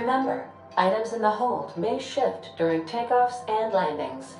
Remember, items in the hold may shift during takeoffs and landings.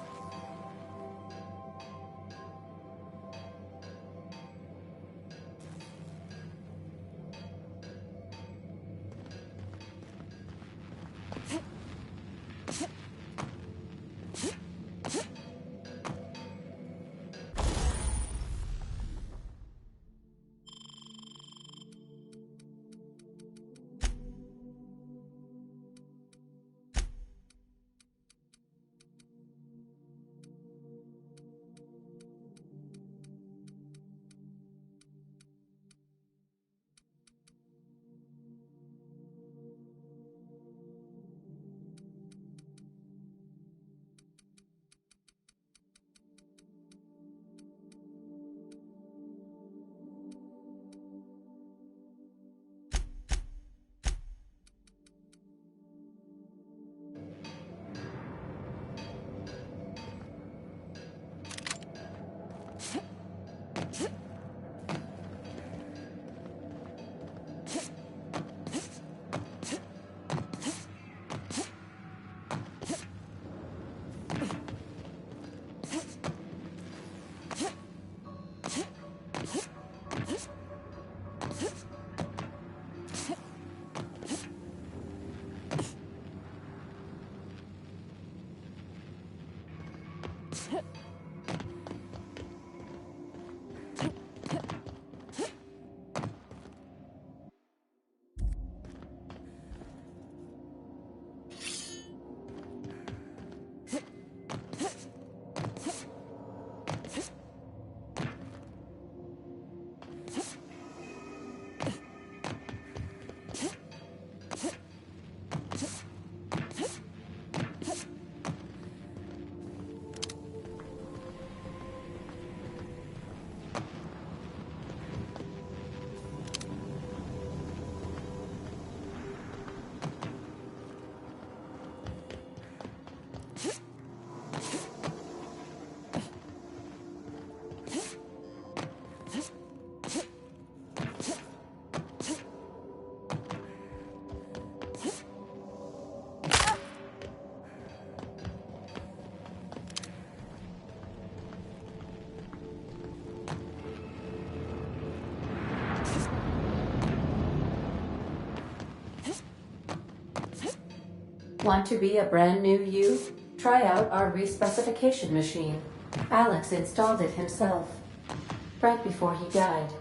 Want to be a brand new you? Try out our respecification machine. Alex installed it himself, right before he died.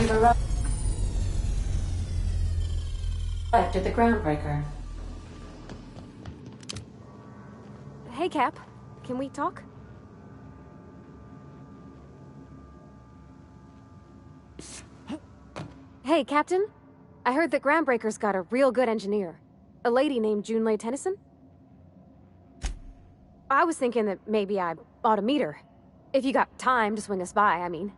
have arrived at the groundbreaker. Hey, Cap. Can we talk? Hey, Captain. I heard that Groundbreaker's got a real good engineer. A lady named Junlei Tennyson? I was thinking that maybe I ought to meet her. If you got time to swing us by, I mean.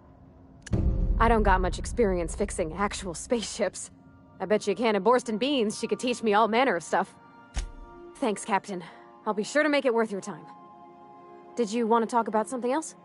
I don't got much experience fixing actual spaceships. I bet you a can of Borston beans she could teach me all manner of stuff. Thanks, Captain. I'll be sure to make it worth your time. Did you want to talk about something else?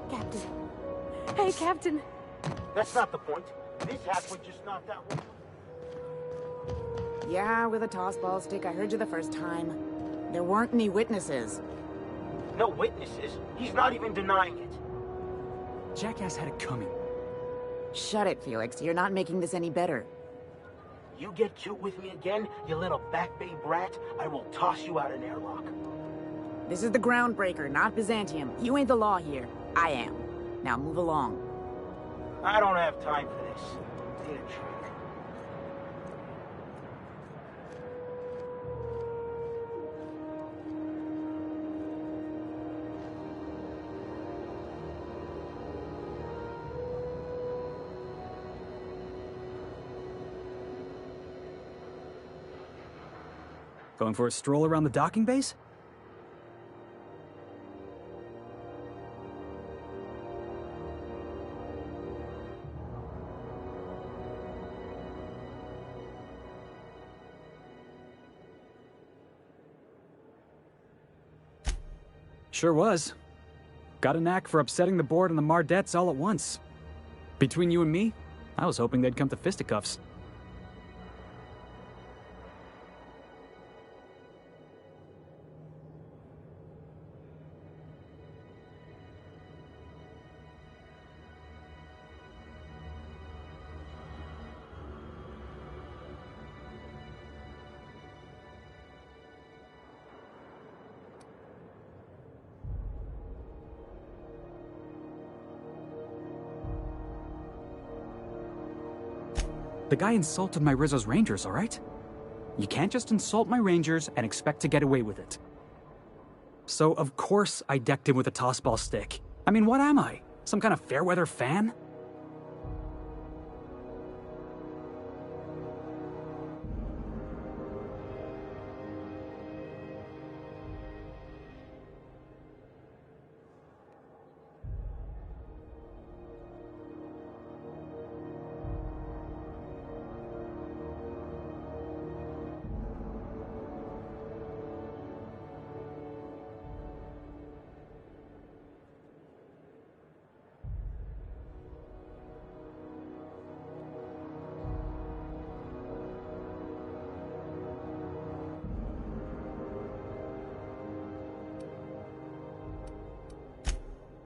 Captain. Hey, Captain. That's not the point. This hack would just knock that one. Yeah, with a tossball stick. I heard you the first time. There weren't any witnesses. No witnesses. He's not even denying it. Jackass had it coming. Shut it, Felix. You're not making this any better. You get cute with me again, you little Back Bay brat, I will toss you out an airlock. This is the Groundbreaker, not Byzantium. You ain't the law here. I am. Now move along. I don't have time for this. Need a trick. Going for a stroll around the docking base? Sure was. Got a knack for upsetting the board and the Mardettes all at once. Between you and me, I was hoping they'd come to fisticuffs. The guy insulted my Rizzo's Rangers, all right? You can't just insult my Rangers and expect to get away with it. So, of course, I decked him with a tossball stick. I mean, what am I? Some kind of fair-weather fan?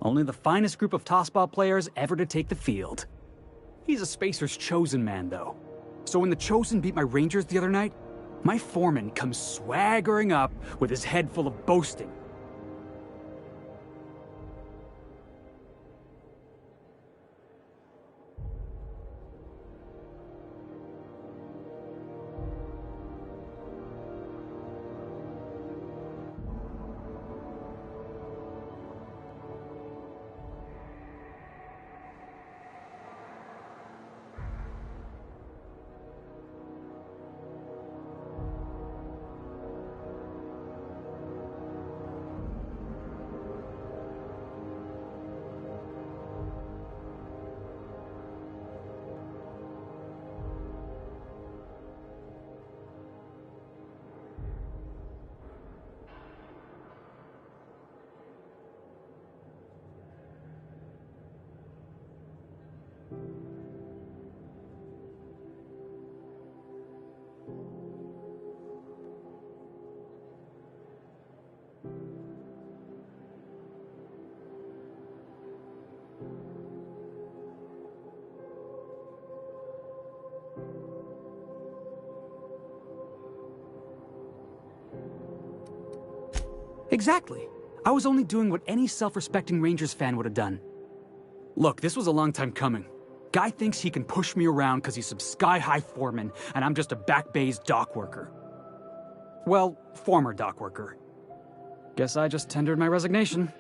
Only the finest group of tossball players ever to take the field. He's a Spacer's chosen man, though. So when the Chosen beat my Rangers the other night, my foreman comes swaggering up with his head full of boasting. Exactly. I was only doing what any self-respecting Rangers fan would have done. Look, this was a long time coming. Guy thinks he can push me around because he's some sky-high foreman, and I'm just a back bay's dock worker. Well, former dock worker. Guess I just tendered my resignation.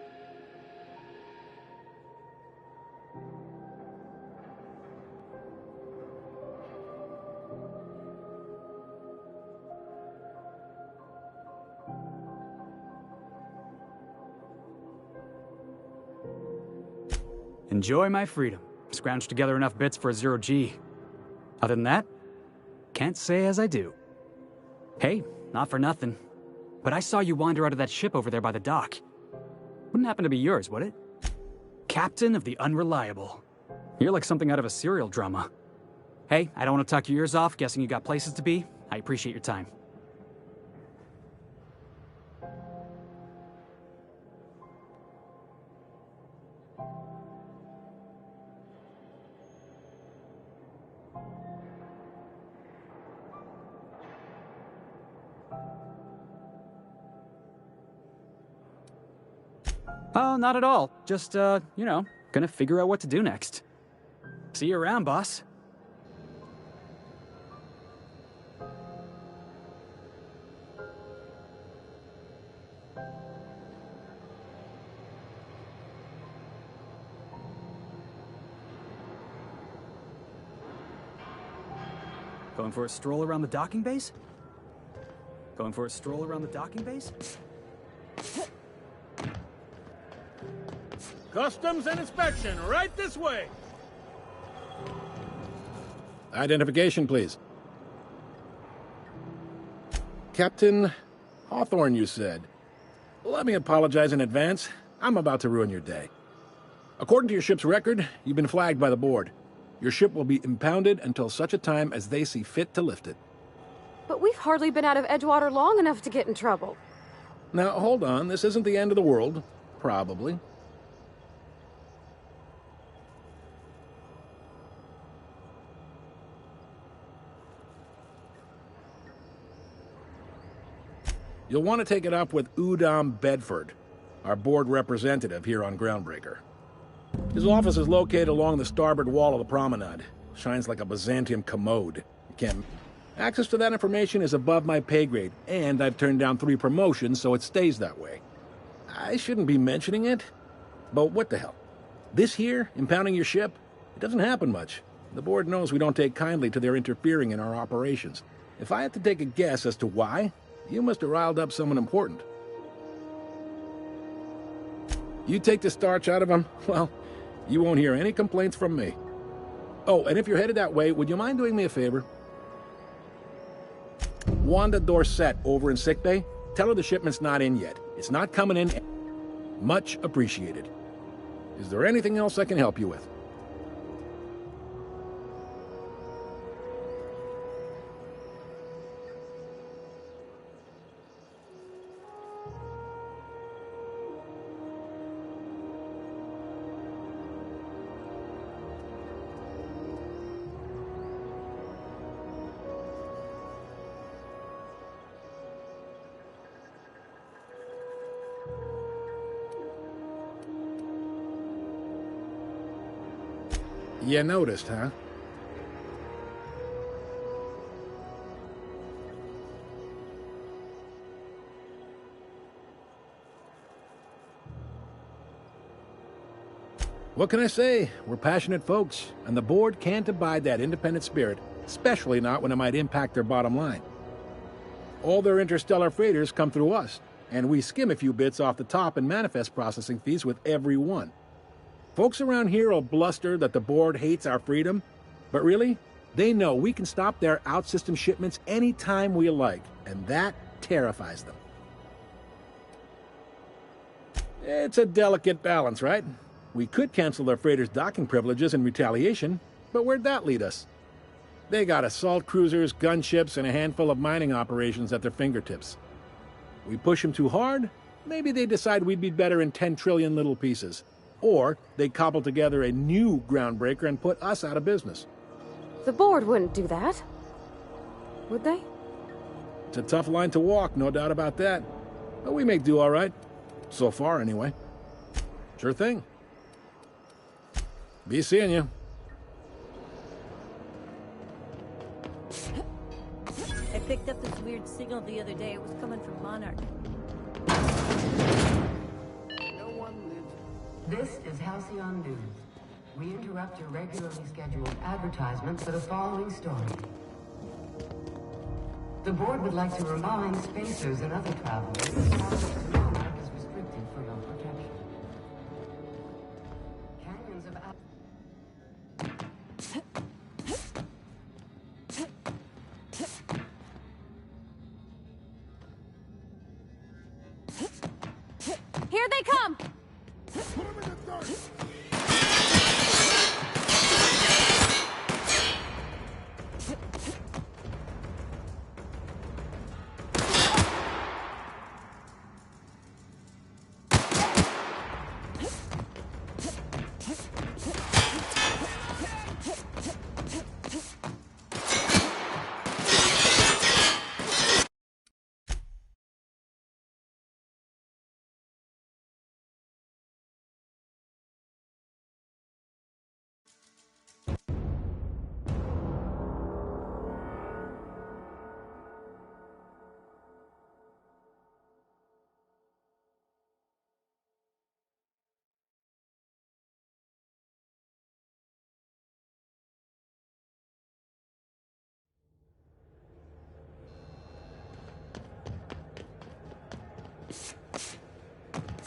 Enjoy my freedom. Scrounged together enough bits for a 0G. Other than that, can't say as I do. Hey, not for nothing, but I saw you wander out of that ship over there by the dock. Wouldn't happen to be yours, would it? Captain of the Unreliable. You're like something out of a serial drama. Hey, I don't want to talk your ears off, guessing you got places to be. I appreciate your time. Oh, not at all. Just, gonna figure out what to do next. See you around, boss. Going for a stroll around the docking base? Going for a stroll around the docking base? Customs and inspection, right this way. Identification, please. Captain Hawthorne, you said. Let me apologize in advance. I'm about to ruin your day. According to your ship's record, you've been flagged by the board. Your ship will be impounded until such a time as they see fit to lift it. But we've hardly been out of Edgewater long enough to get in trouble. Now, hold on. This isn't the end of the world. Probably. You'll want to take it up with Udom Bedford, our board representative here on Groundbreaker. His office is located along the starboard wall of the promenade. Shines like a Byzantium commode. You can't... Access to that information is above my pay grade, and I've turned down 3 promotions, so it stays that way. I shouldn't be mentioning it, but what the hell? This here, impounding your ship, it doesn't happen much. The board knows we don't take kindly to their interfering in our operations. If I had to take a guess as to why, you must have riled up someone important. You take the starch out of them, well, you won't hear any complaints from me. Oh, and if you're headed that way, would you mind doing me a favor? Wanda Dorset over in sickbay, tell her the shipment's not in yet. It's not coming in. Much appreciated. Is there anything else I can help you with? You noticed, huh? What can I say? We're passionate folks, and the board can't abide that independent spirit, especially not when it might impact their bottom line. All their interstellar freighters come through us, and we skim a few bits off the top in manifest processing fees with every one. Folks around here will bluster that the board hates our freedom, but really, they know we can stop their out-system shipments anytime we like, and that terrifies them. It's a delicate balance, right? We could cancel their freighters' docking privileges in retaliation, but where'd that lead us? They got assault cruisers, gunships, and a handful of mining operations at their fingertips. We push them too hard, maybe they decide we'd be better in 10 trillion little pieces. Or they cobble together a new Groundbreaker and put us out of business. The board wouldn't do that. Would they? It's a tough line to walk, no doubt about that. But we make do all right. So far, anyway. Sure thing. Be seeing you. I picked up this weird signal the other day. It was coming from Monarch. This is Halcyon News. We interrupt your regularly scheduled advertisement for the following story. The board would like to remind spacers and other travelers that access to Monarch is restricted for your protection. Canyons of Here they come!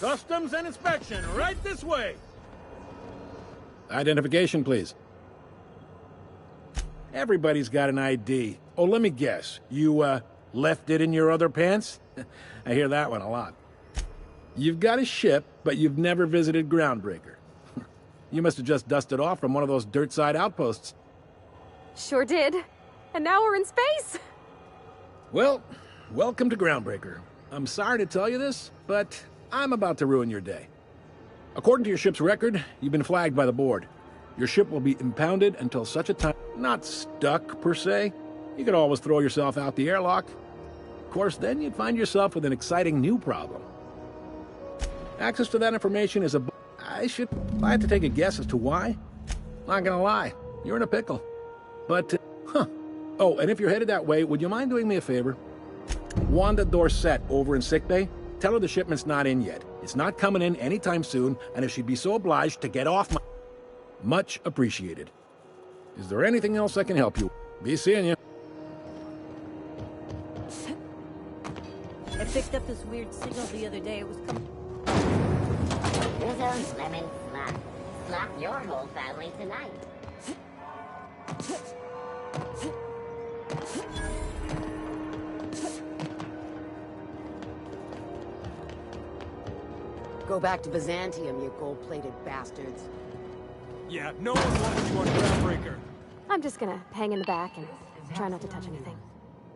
Customs and inspection, right this way. Identification, please. Everybody's got an ID. Oh, let me guess. You, left it in your other pants? I hear that one a lot. You've got a ship, but you've never visited Groundbreaker. You must have just dusted off from one of those dirt-side outposts. Sure did. And now we're in space! Well, welcome to Groundbreaker. I'm sorry to tell you this, but I'm about to ruin your day. According to your ship's record, you've been flagged by the board. Your ship will be impounded until such a time... Not stuck, per se. You could always throw yourself out the airlock. Of course, then you'd find yourself with an exciting new problem. Access to that information is a... If I had to take a guess as to why, not gonna lie, you're in a pickle. But, Oh, and if you're headed that way, would you mind doing me a favor? Wanda Dorset over in sickbay, tell her the shipment's not in yet. It's not coming in anytime soon, and if she'd be so obliged to get off my... Much appreciated. Is there anything else I can help you? Be seeing you. I picked up this weird signal the other day. It was coming... Rizzo's lemon slap. Slap your whole family tonight. Go back to Byzantium, you gold-plated bastards. Yeah, no one wants you on Groundbreaker. I'm just gonna hang in the back and try not to touch anything.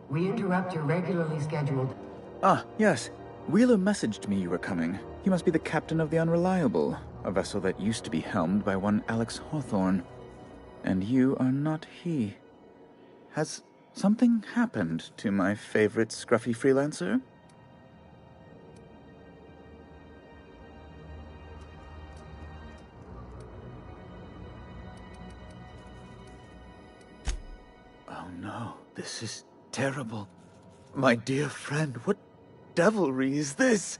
We interrupt your regularly scheduled... Ah, yes. Wheeler messaged me you were coming. He must be the captain of the Unreliable, a vessel that used to be helmed by one Alex Hawthorne. And you are not he. Has something happened to my favorite scruffy freelancer? Oh no, this is terrible. My dear friend, what devilry is this?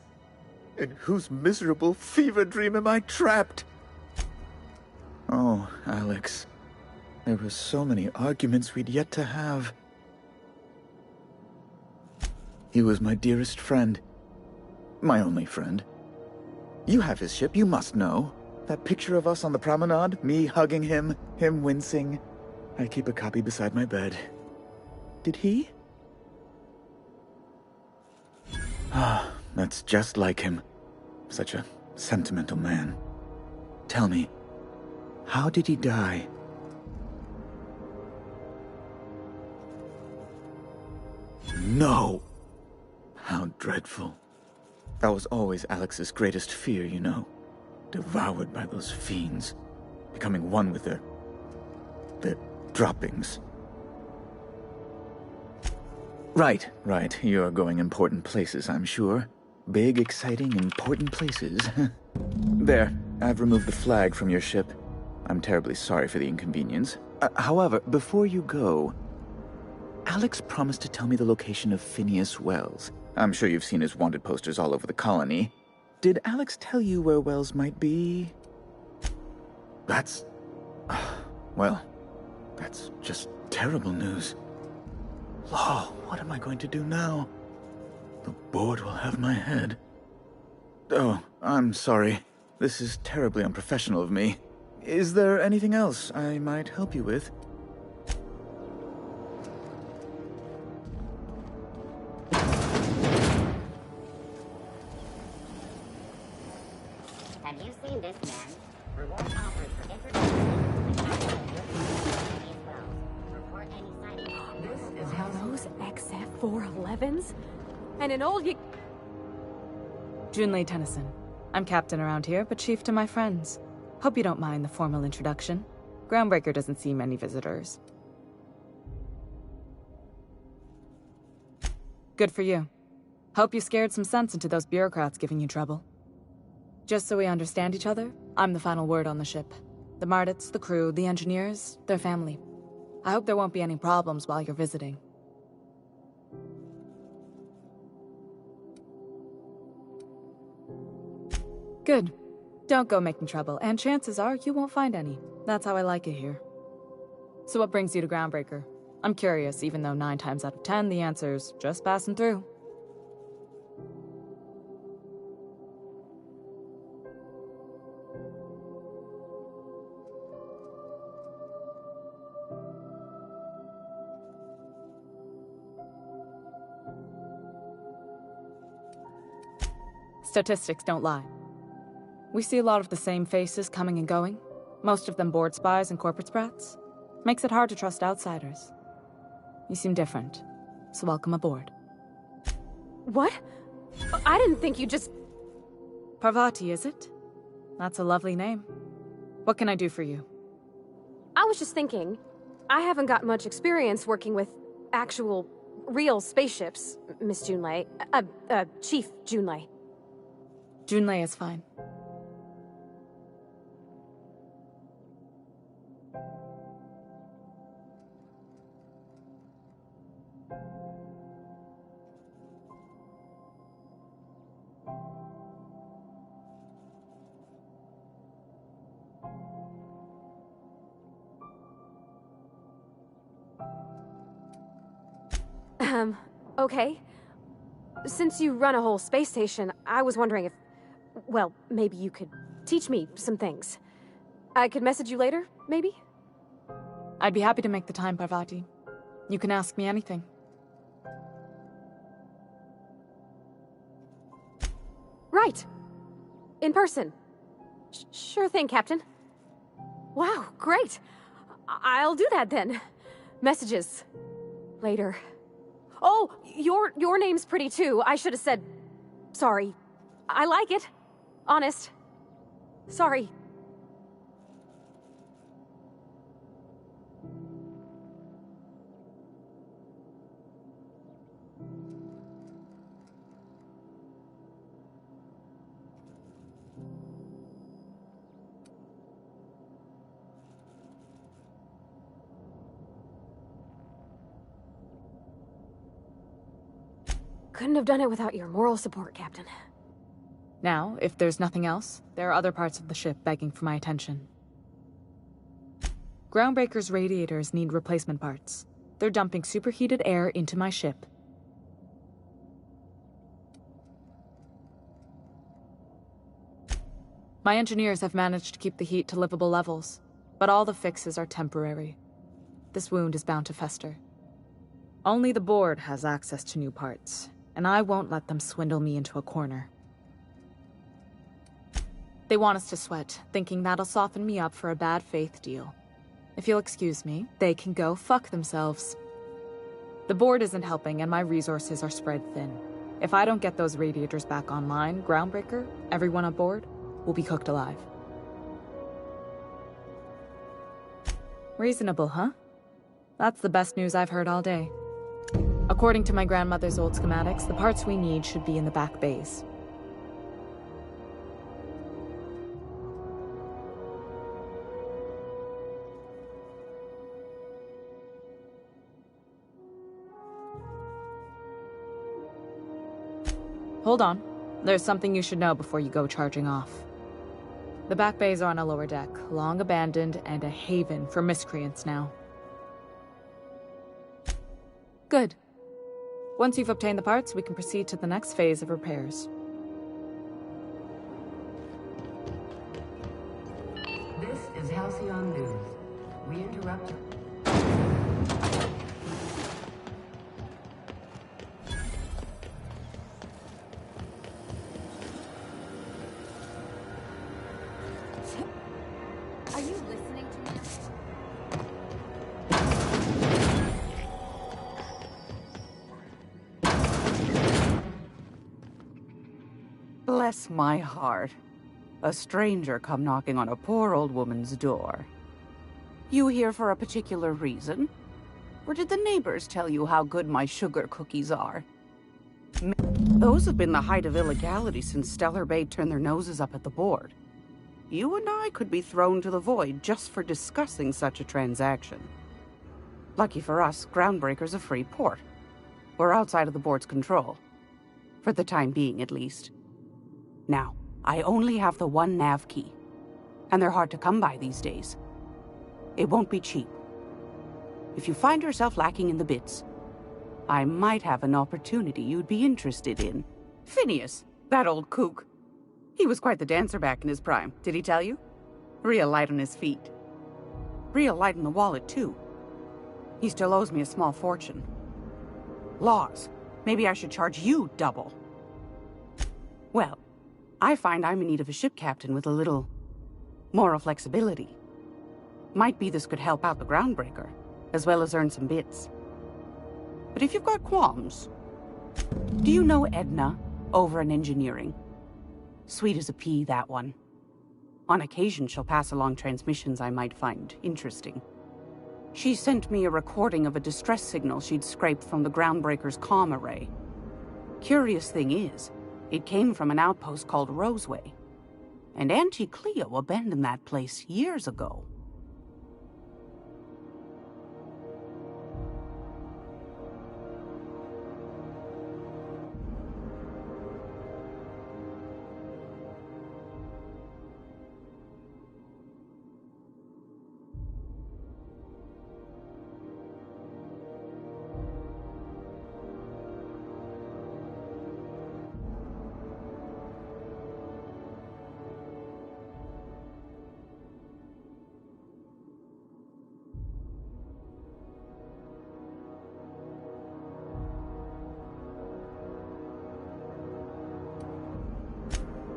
In whose miserable fever dream am I trapped? Oh, Alex. There were so many arguments we'd yet to have. He was my dearest friend. My only friend. You have his ship, you must know. That picture of us on the promenade, me hugging him, him wincing. I keep a copy beside my bed. Did he? Ah, that's just like him. Such a sentimental man. Tell me, how did he die? No! How dreadful. That was always Alex's greatest fear, you know. Devoured by those fiends. Becoming one with their droppings. Right. You're going important places, I'm sure. Big, exciting, important places. There, I've removed the flag from your ship. I'm terribly sorry for the inconvenience. However, before you go, Alex promised to tell me the location of Phineas Wells. I'm sure you've seen his wanted posters all over the colony. Did Alex tell you where Wells might be? That's... well, that's just terrible news. Law, what am I going to do now? The board will have my head. Oh, I'm sorry. This is terribly unprofessional of me. Is there anything else I might help you with? Have you seen this man? Reward offers for introduction. Report any sightings. This is how Those XF-411s? And an old Junlei Tennyson. I'm captain around here, but chief to my friends. Hope you don't mind the formal introduction. Groundbreaker doesn't see many visitors. Good for you. Hope you scared some sense into those bureaucrats giving you trouble. Just so we understand each other, I'm the final word on the ship. The Mardits, the crew, the engineers, their family. I hope there won't be any problems while you're visiting. Good. Don't go making trouble, and chances are you won't find any. That's how I like it here. So what brings you to Groundbreaker? I'm curious, even though 9 times out of 10 the answer's just passing through. Statistics don't lie. We see a lot of the same faces coming and going, most of them board spies and corporate sprats. Makes it hard to trust outsiders. You seem different, so welcome aboard. What? I didn't think you just... Parvati, is it? That's a lovely name. What can I do for you? I was just thinking, I haven't got much experience working with actual, real spaceships, Miss Junlei. Chief Junlei. Junlei is fine. Okay. Since you run a whole space station, I was wondering if... well, maybe you could teach me some things. I could message you later, maybe? I'd be happy to make the time, Parvati. You can ask me anything. Right. In person. Sure thing, Captain. Wow, great. I'll do that then. Messages. Later. Oh, your name's pretty too. I should have said... sorry. I like it. Honest. Sorry. Couldn't have done it without your moral support, Captain. Now, if there's nothing else, there are other parts of the ship begging for my attention. Groundbreaker's radiators need replacement parts. They're dumping superheated air into my ship. My engineers have managed to keep the heat to livable levels, but all the fixes are temporary. This wound is bound to fester. Only the board has access to new parts, and I won't let them swindle me into a corner. They want us to sweat, thinking that'll soften me up for a bad faith deal. If you'll excuse me, they can go fuck themselves. The board isn't helping and my resources are spread thin. If I don't get those radiators back online, Groundbreaker, everyone aboard, will be cooked alive. Reasonable, huh? That's the best news I've heard all day. According to my grandmother's old schematics, the parts we need should be in the back bays. Hold on. There's something you should know before you go charging off. The back bays are on a lower deck, long abandoned and a haven for miscreants now. Good. Once you've obtained the parts, we can proceed to the next phase of repairs. This is Halcyon News. We interrupt. Are you listening to me? Bless my heart. A stranger come knocking on a poor old woman's door. You here for a particular reason? Or did the neighbors tell you how good my sugar cookies are? Those have been the height of illegality since Stellar Bay turned their noses up at the board. You and I could be thrown to the void just for discussing such a transaction. Lucky for us, Groundbreaker's a free port. We're outside of the board's control. For the time being, at least. Now, I only have the one nav key. And they're hard to come by these days. It won't be cheap. If you find yourself lacking in the bits, I might have an opportunity you'd be interested in. Phineas, that old kook. He was quite the dancer back in his prime, did he tell you? Real light on his feet. Real light in the wallet, too. He still owes me a small fortune. Laws. Maybe I should charge you double. Well, I find I'm in need of a ship captain with a little moral flexibility. Might be this could help out the Groundbreaker, as well as earn some bits. But if you've got qualms, do you know Edna over in engineering? Sweet as a pea, that one. On occasion, she'll pass along transmissions I might find interesting. She sent me a recording of a distress signal she'd scraped from the Groundbreaker's comm array. Curious thing is, it came from an outpost called Roseway. And Auntie Cleo abandoned that place years ago.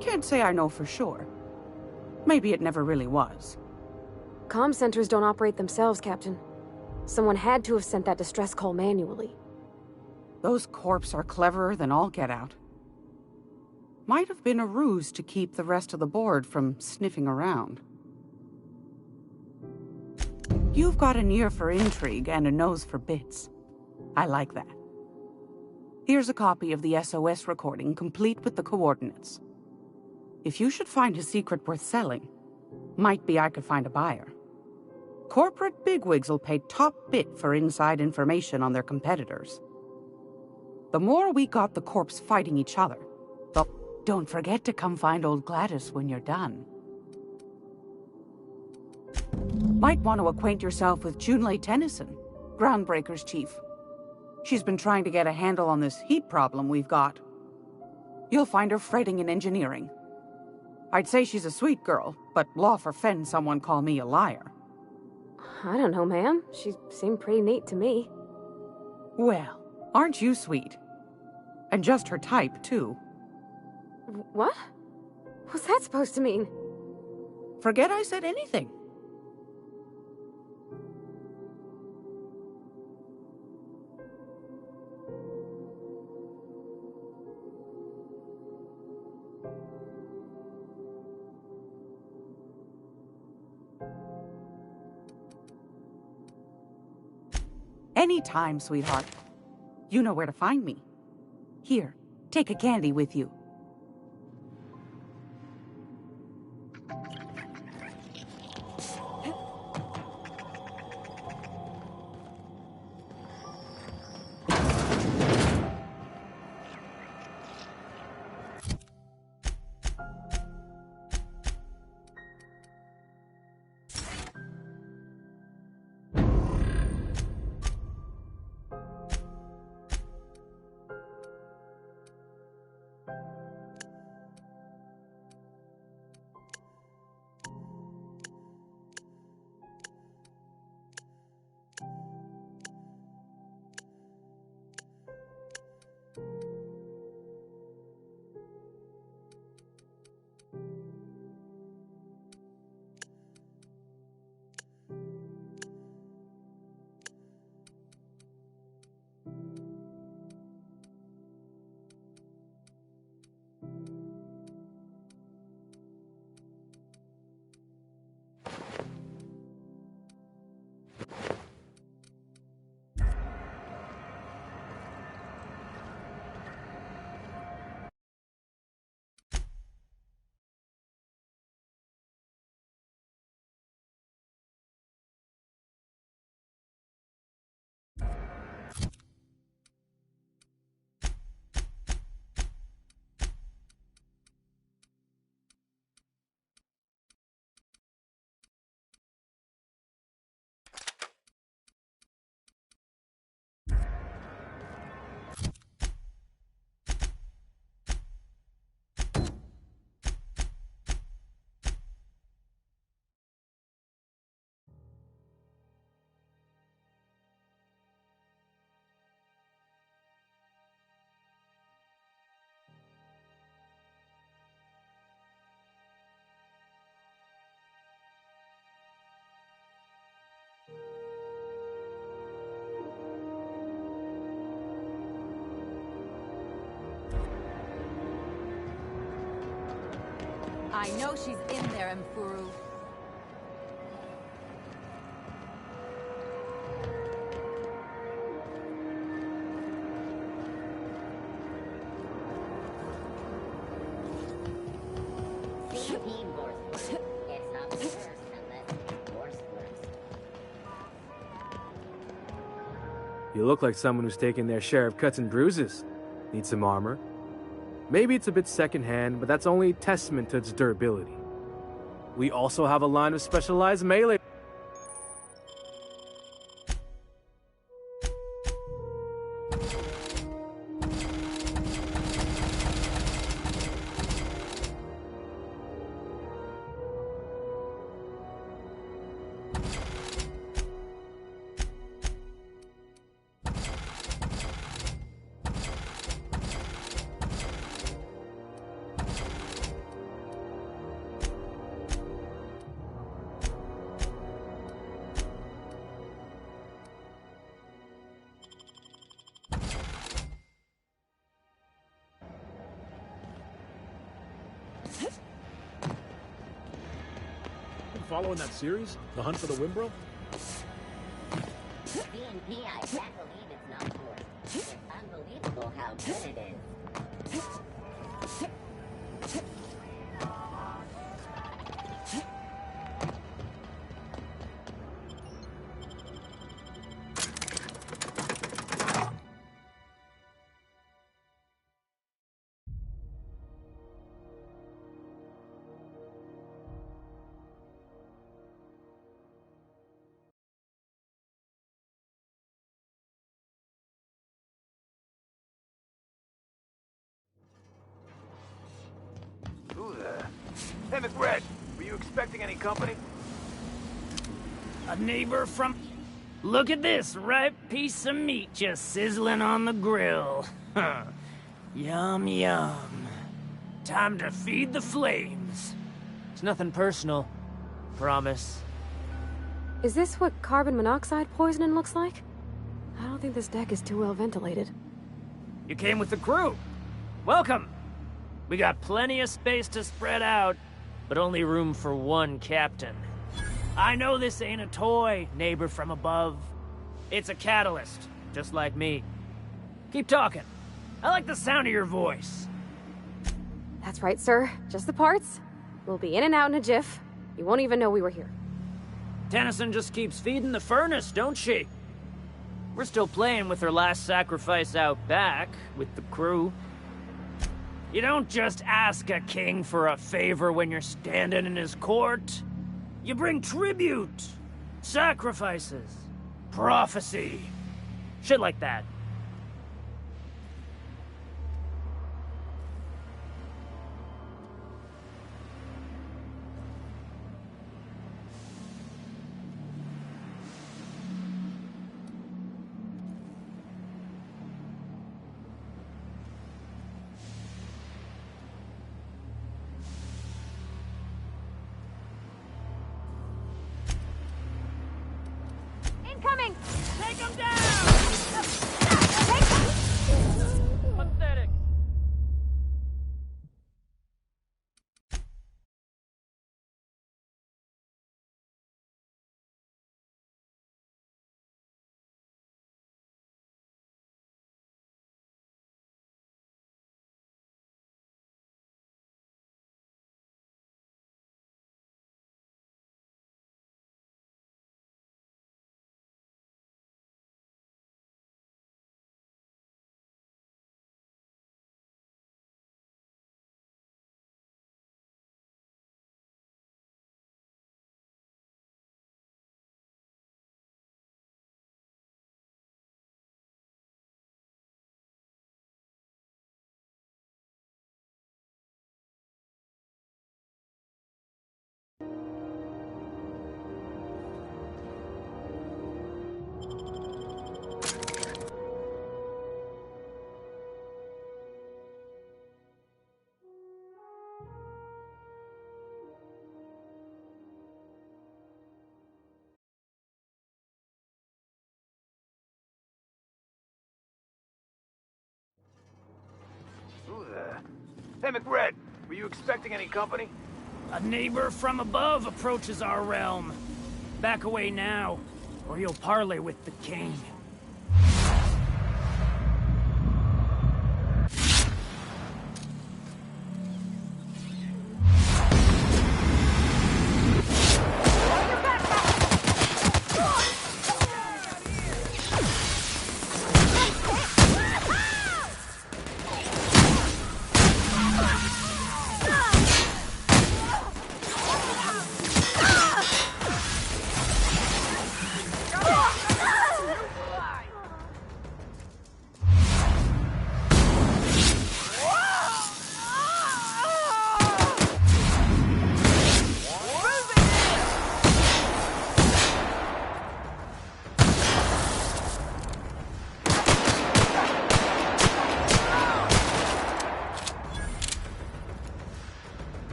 Can't say I know for sure. Maybe it never really was. Comm centers don't operate themselves, Captain. Someone had to have sent that distress call manually. Those corps are cleverer than all get out. Might have been a ruse to keep the rest of the board from sniffing around. You've got an ear for intrigue and a nose for bits. I like that. Here's a copy of the SOS recording, complete with the coordinates. If you should find a secret worth selling, might be I could find a buyer. Corporate bigwigs will pay top bit for inside information on their competitors. The more we got the corps fighting each other, the... Don't forget to come find old Gladys when you're done. Might want to acquaint yourself with Junlei Tennyson, Groundbreaker's chief. She's been trying to get a handle on this heat problem we've got. You'll find her fretting in engineering. I'd say she's a sweet girl, but law forfend someone call me a liar. I don't know, ma'am. She seemed pretty neat to me. Well, aren't you sweet? And just her type, too. What? What's that supposed to mean? Forget I said anything. Anytime, sweetheart. You know where to find me. Here, take a candy with you. I know she's in there, Mfuru. CP Morse. It's not the first unless Morse works. You look like someone who's taken their share of cuts and bruises. Need some armor? Maybe it's a bit secondhand, but that's only a testament to its durability. We also have a line of specialized melee. Following that series? The Hunt for the Wimbro? BNP, I can't believe it's not forced. It's unbelievable how good it is. Who there? Hey, McRed, were you expecting any company? A neighbor from... Look at this ripe piece of meat just sizzling on the grill. Huh. Yum, yum. Time to feed the flames. It's nothing personal. Promise. Is this what carbon monoxide poisoning looks like? I don't think this deck is too well ventilated. You came with the crew. Welcome. We got plenty of space to spread out, but only room for one captain. I know this ain't a toy, neighbor from above. It's a catalyst, just like me. Keep talking. I like the sound of your voice. That's right, sir. Just the parts. We'll be in and out in a jiff. You won't even know we were here. Tennyson just keeps feeding the furnace, don't she? We're still playing with her last sacrifice out back, with the crew. You don't just ask a king for a favor when you're standing in his court. You bring tribute, sacrifices, prophecy, shit like that. Incoming! Take him down! Pathetic. Who there? Hey, McRed, were you expecting any company? A neighbor from above approaches our realm. Back away now, or you'll parley with the king.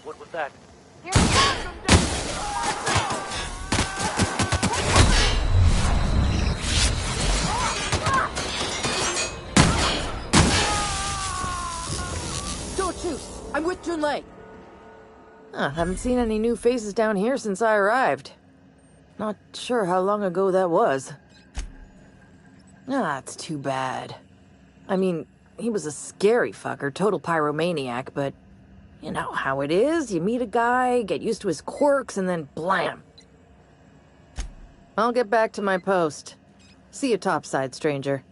What was that? Don't shoot! I'm with Junlei! Haven't seen any new faces down here since I arrived. Not sure how long ago that was. It's too bad. I mean, he was a scary fucker, total pyromaniac, but you know how it is. You meet a guy, get used to his quirks, and then blam. I'll get back to my post. See you topside, stranger.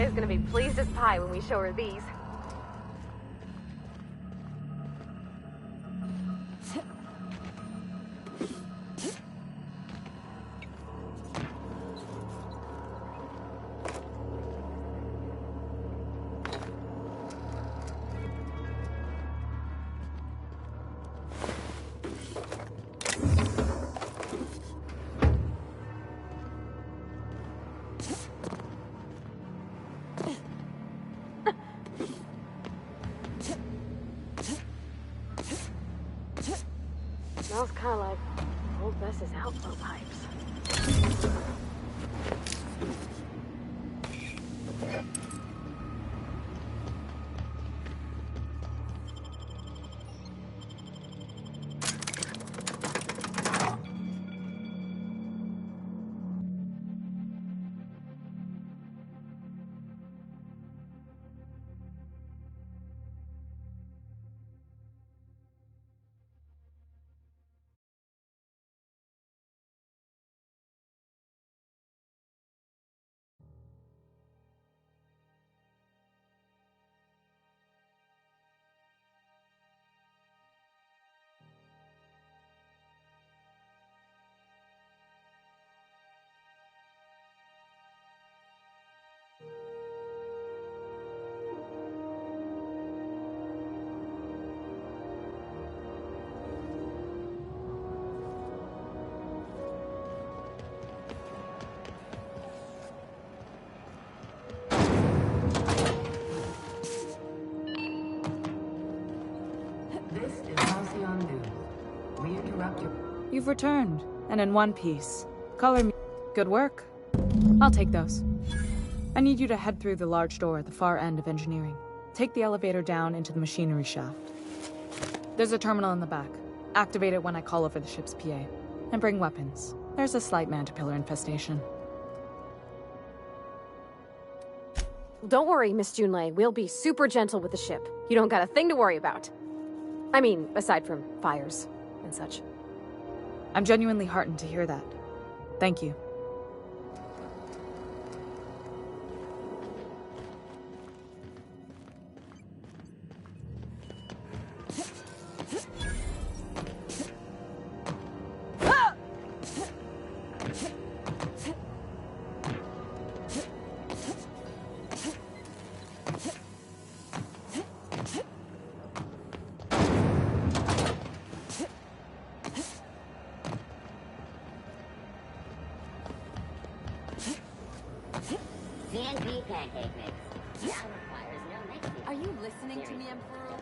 Junlei's gonna be pleased as pie when we show her these. Smells kind of like old Bess's outflow pipes. This is Halcyon News. We interrupt your... You've returned, and in one piece. Color me. Good work. I'll take those. I need you to head through the large door at the far end of engineering. Take the elevator down into the machinery shaft. There's a terminal in the back. Activate it when I call over the ship's PA. And bring weapons. There's a slight mantipillar infestation. Don't worry, Miss Junlei. We'll be super gentle with the ship. You don't got a thing to worry about. I mean, aside from fires and such. I'm genuinely heartened to hear that. Thank you. TNT pancake mix. Now requires no mixing. Are you listening to me, Emperor?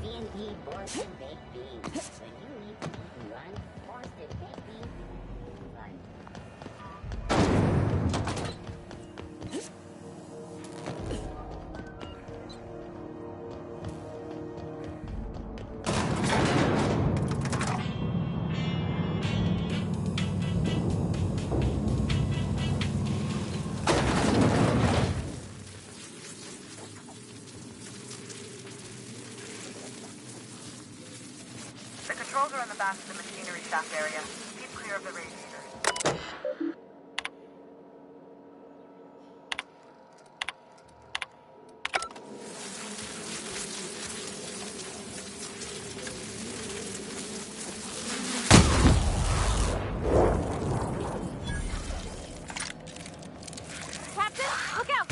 TNT Borsted baked beans. When you need to eat and run, Borsted baked beans run. The controls are in the back of the machinery shaft area. Keep clear of the radiator. Captain, look out!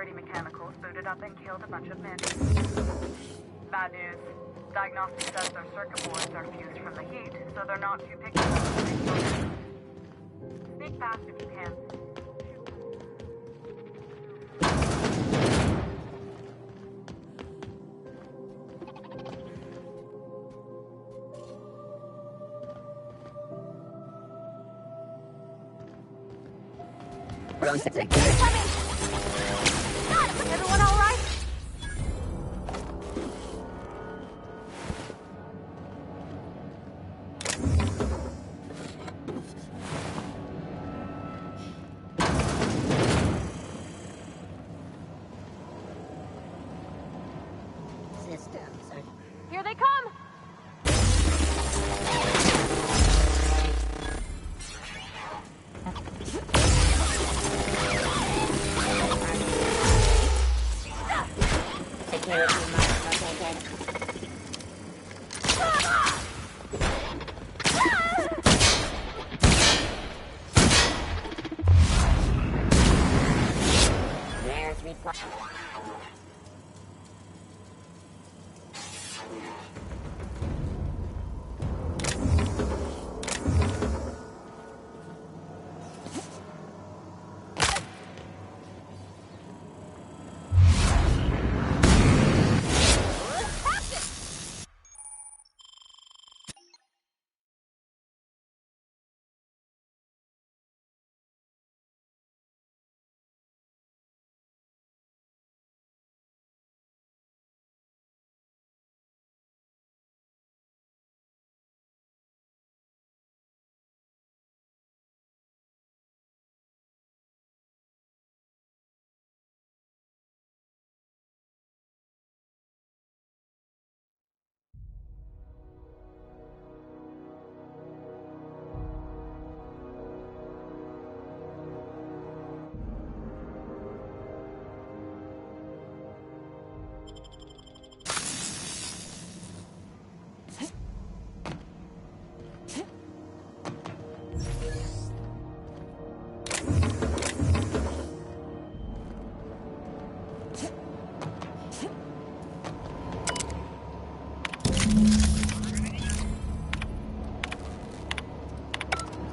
dirty mechanicals booted up and killed a bunch of men. Bad news. Diagnostics says their circuit boards are fused from the heat, so they're not too picky about it. Sneak past if you can. Everyone all right? Systems are... Here they come!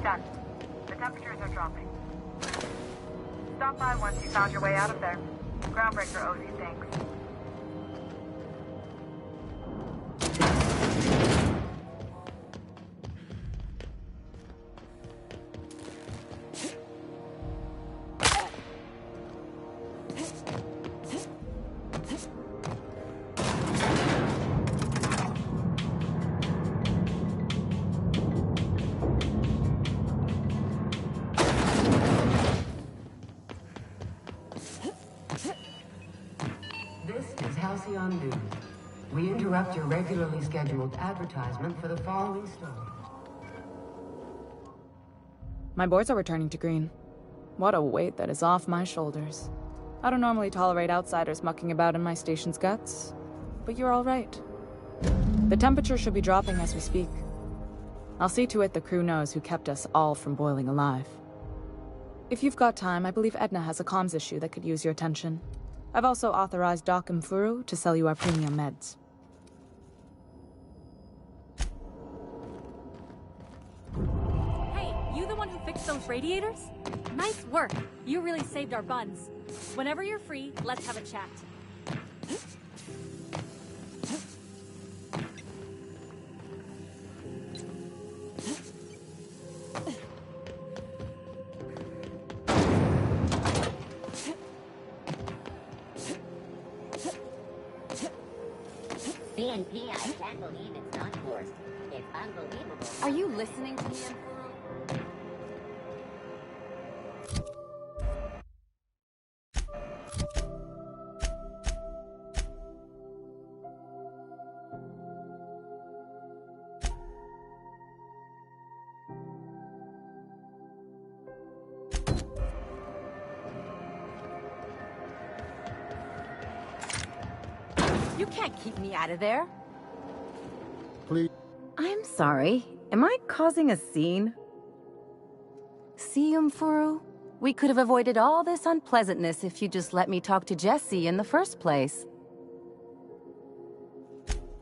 Done. The temperatures are dropping. Stop by once you found your way out of there. Groundbreaker owes you thanks. News. We interrupt your regularly scheduled advertisement for the following story. My boards are returning to green. What a weight that is off my shoulders. I don't normally tolerate outsiders mucking about in my station's guts, but you're all right. The temperature should be dropping as we speak. I'll see to it the crew knows who kept us all from boiling alive. If you've got time, I believe Edna has a comms issue that could use your attention. I've also authorized Doc and Furu to sell you our premium meds. Hey, you the one who fixed those radiators? Nice work. You really saved our buns. Whenever you're free, let's have a chat. CNP, I can't believe it's not forced. It's unbelievable. Are you listening to me, Emperor? You can't keep me out of there. Please. I'm sorry. Am I causing a scene? See, Furu? We could have avoided all this unpleasantness if you just let me talk to Jessie in the first place.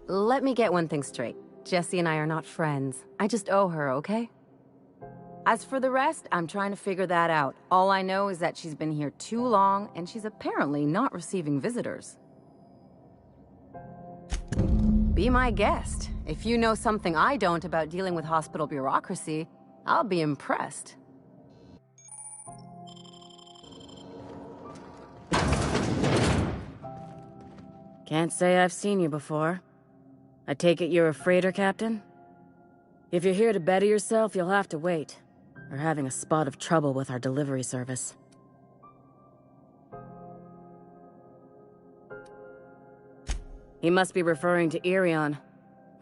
Let me get one thing straight. Jessie and I are not friends. I just owe her, okay? As for the rest, I'm trying to figure that out. All I know is that she's been here too long, and she's apparently not receiving visitors. Be my guest. If you know something I don't about dealing with hospital bureaucracy, I'll be impressed. Can't say I've seen you before. I take it you're a freighter captain? If you're here to better yourself, you'll have to wait. We're having a spot of trouble with our delivery service. He must be referring to Irion.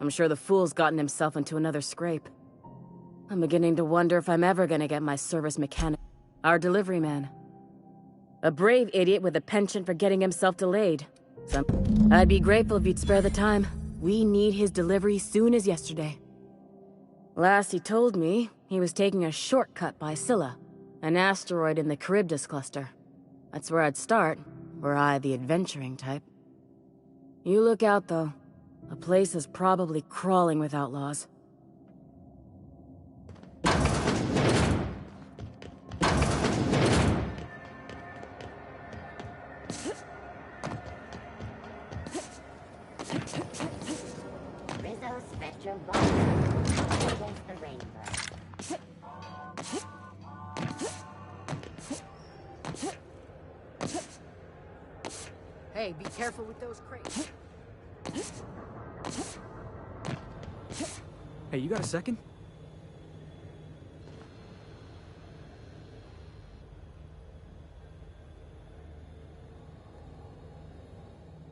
I'm sure the fool's gotten himself into another scrape. I'm beginning to wonder if I'm ever gonna get my service mechanic. Our delivery man. A brave idiot with a penchant for getting himself delayed. I'd be grateful if you'd spare the time. We need his delivery soon as yesterday. Last he told me, he was taking a shortcut by Scylla, an asteroid in the Charybdis cluster. That's where I'd start, were I the adventuring type. You look out, though. The place is probably crawling with outlaws. Rizzo Spectrum against the rainbow. Hey, be careful with those crates. Hey, you got a second?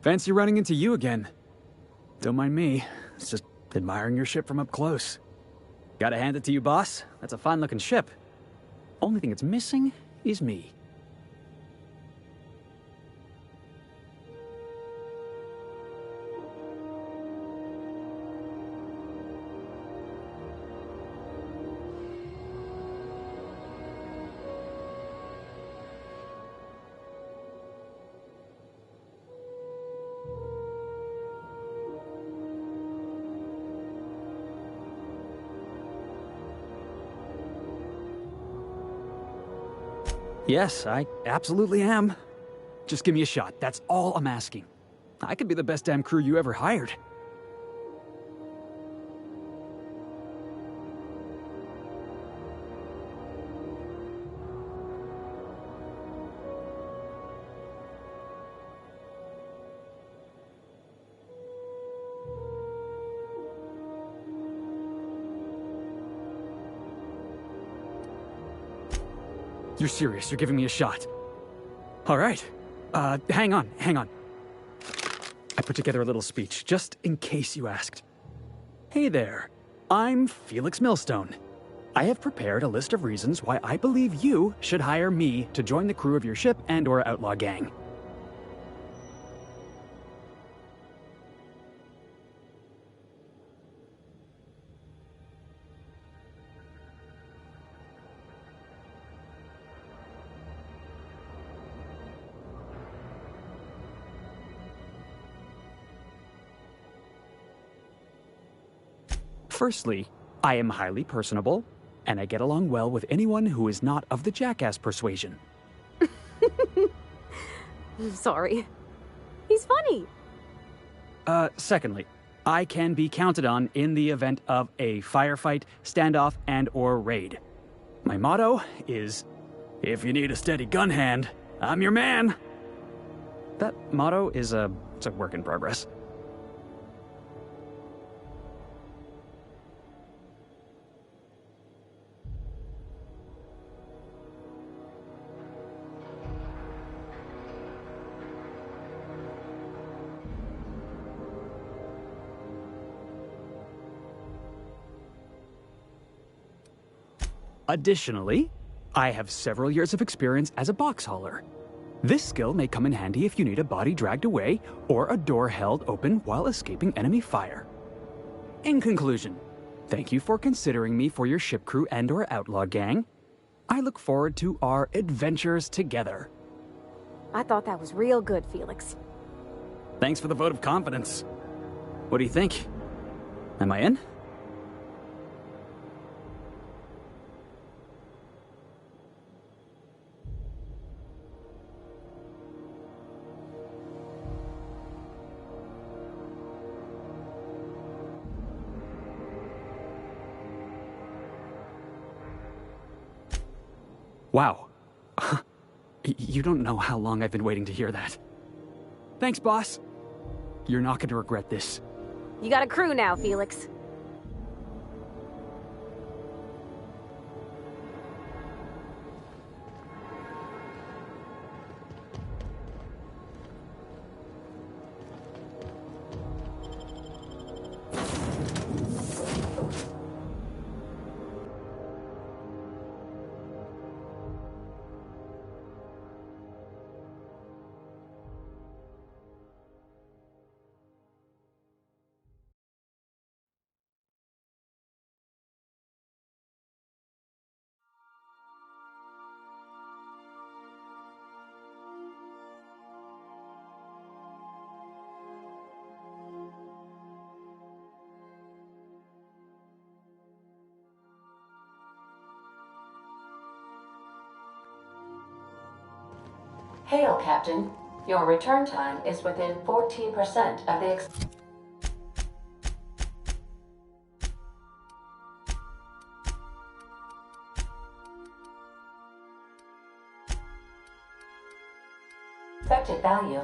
Fancy running into you again. Don't mind me. It's just admiring your ship from up close. Gotta hand it to you, boss. That's a fine-looking ship. Only thing it's missing is me. Yes, I absolutely am. Just give me a shot. That's all I'm asking. I could be the best damn crew you ever hired. You're serious, you're giving me a shot. All right. Hang on. I put together a little speech, just in case you asked. Hey there, I'm Felix Millstone. I have prepared a list of reasons why I believe you should hire me to join the crew of your ship and/or outlaw gang. Firstly, I am highly personable, and I get along well with anyone who is not of the jackass persuasion. Sorry. He's funny. Secondly, I can be counted on in the event of a firefight, standoff, and/or raid. My motto is, if you need a steady gun hand, I'm your man. That motto is it's a work in progress. Additionally, I have several years of experience as a box hauler. This skill may come in handy if you need a body dragged away or a door held open while escaping enemy fire. In conclusion, thank you for considering me for your ship crew and/or outlaw gang. I look forward to our adventures together. I thought that was real good, Felix. Thanks for the vote of confidence. What do you think? Am I in? Wow. You don't know how long I've been waiting to hear that. Thanks, boss. You're not going to regret this. You got a crew now, Felix. Hail, Captain. Your return time is within 14% of the expected value.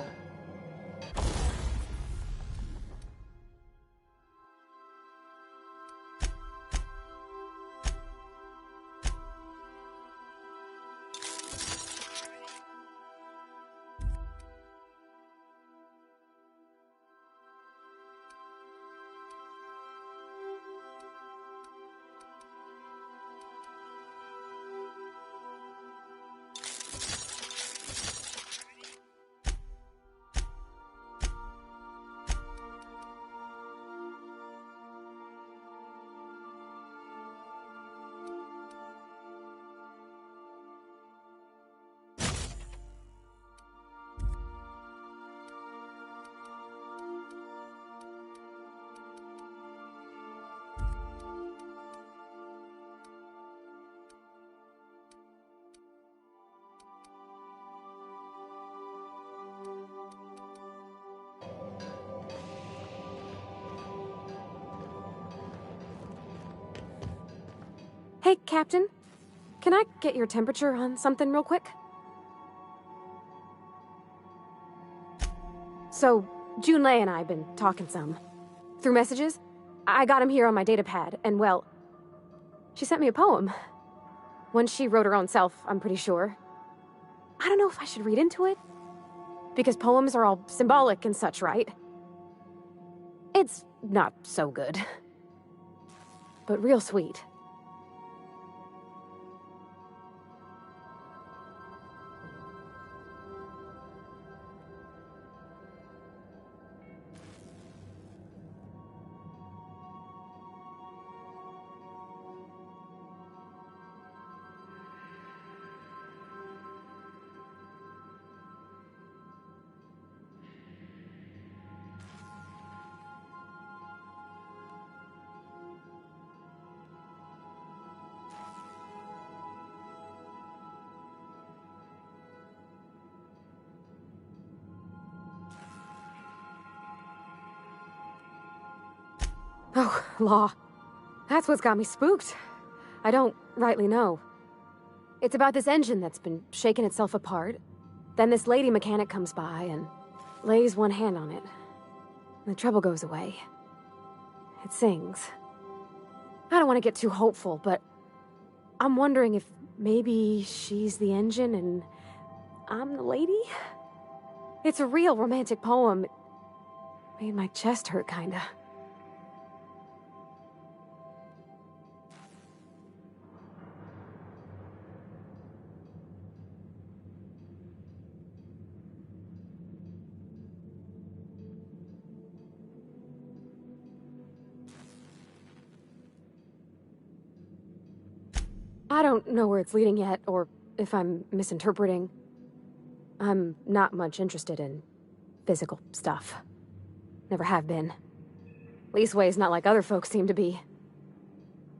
Hey, Captain. Can I get your temperature on something real quick? So, Junlei and I have been talking some. Through messages. I got him here on my datapad, and well, she sent me a poem. One she wrote her own self, I'm pretty sure. I don't know if I should read into it. Because poems are all symbolic and such, right? It's not so good. But real sweet. Oh, law. That's what's got me spooked. I don't rightly know. It's about this engine that's been shaking itself apart. Then this lady mechanic comes by and lays one hand on it. And the trouble goes away. It sings. I don't want to get too hopeful, but I'm wondering if maybe she's the engine and I'm the lady? It's a real romantic poem. It made my chest hurt, kinda. I don't know where it's leading yet, or if I'm misinterpreting. I'm not much interested in physical stuff. Never have been. Leastway's not like other folks seem to be.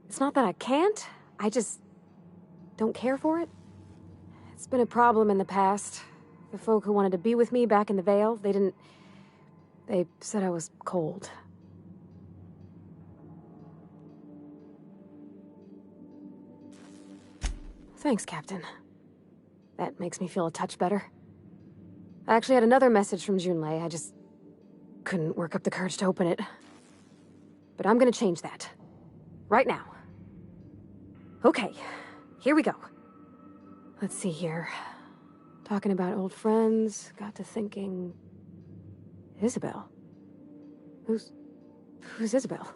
It's not that I can't, I just don't care for it. It's been a problem in the past. The folk who wanted to be with me back in the Vale, they said I was cold. Thanks, Captain. That makes me feel a touch better. I actually had another message from Junlei, I just couldn't work up the courage to open it. But I'm gonna change that. Right now. Okay, here we go. Let's see here. Talking about old friends, got to thinking... Isabel? Who's Isabel?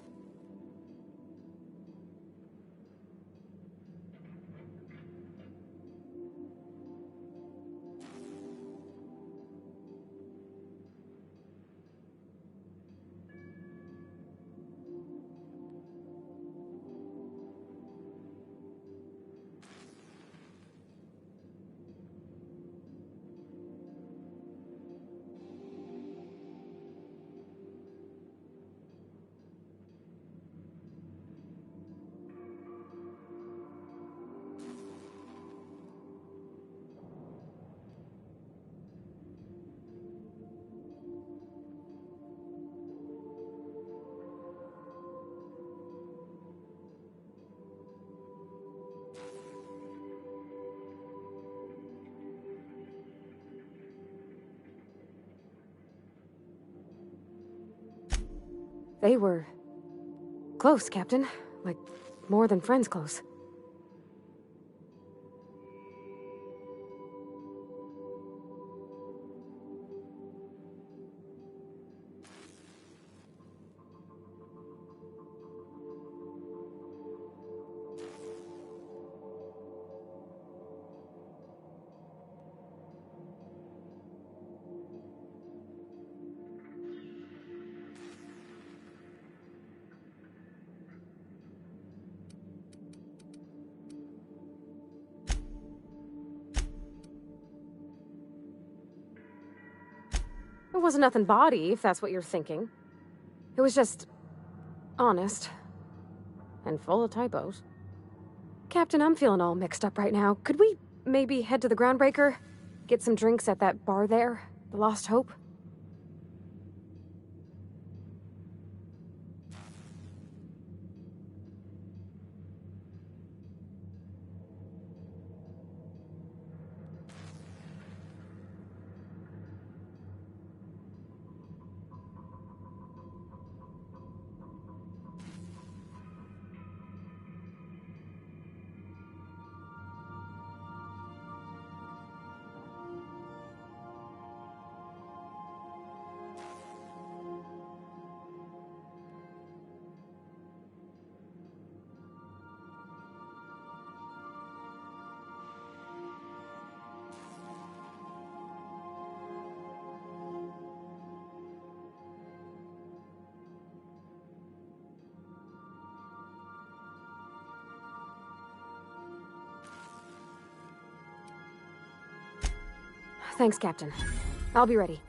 They were... close, Captain. Like, more than friends close. It wasn't nothing bawdy, if that's what you're thinking. It was just... honest. And full of typos. Captain, I'm feeling all mixed up right now. Could we maybe head to the Groundbreaker? Get some drinks at that bar there? The Lost Hope? Thanks, Captain. I'll be ready.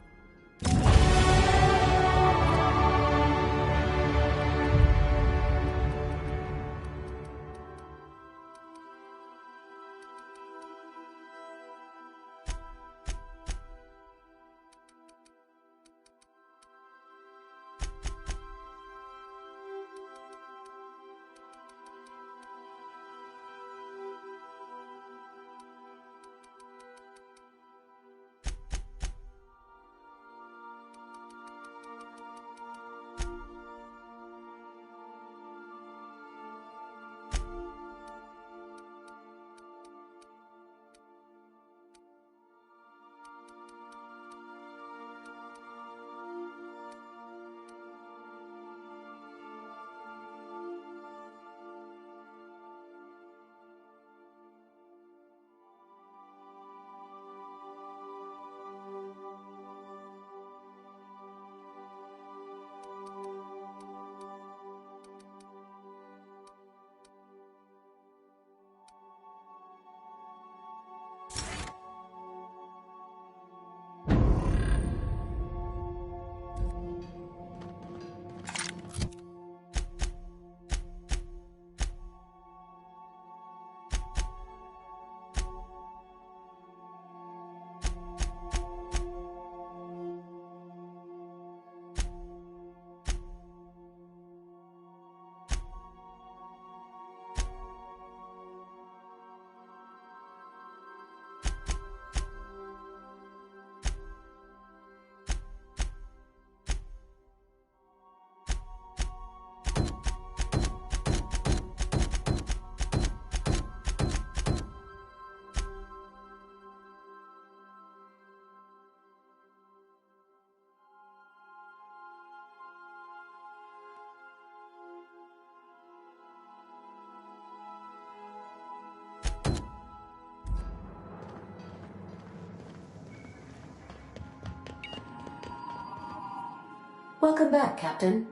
Welcome back, Captain.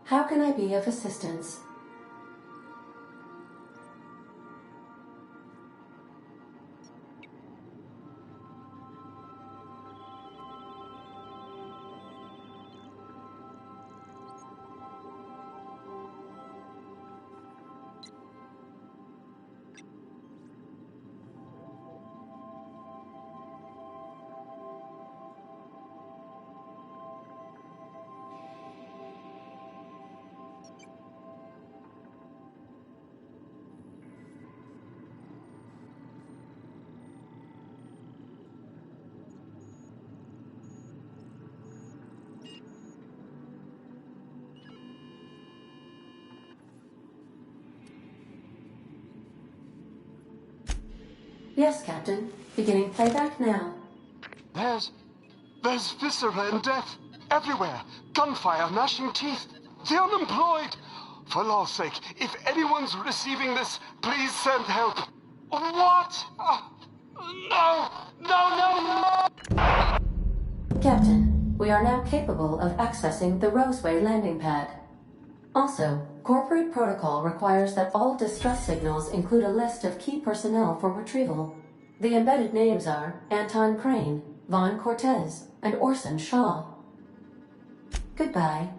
How can I be of assistance? Yes, Captain. Beginning playback now. There's viscera and death everywhere. Gunfire, gnashing teeth. The unemployed. For law's sake, if anyone's receiving this, please send help. What? No! No! Captain, we are now capable of accessing the Roseway landing pad. Also, corporate protocol requires that all distress signals include a list of key personnel for retrieval. The embedded names are Anton Crane, Vaughn Cortez, and Orson Shaw. Goodbye.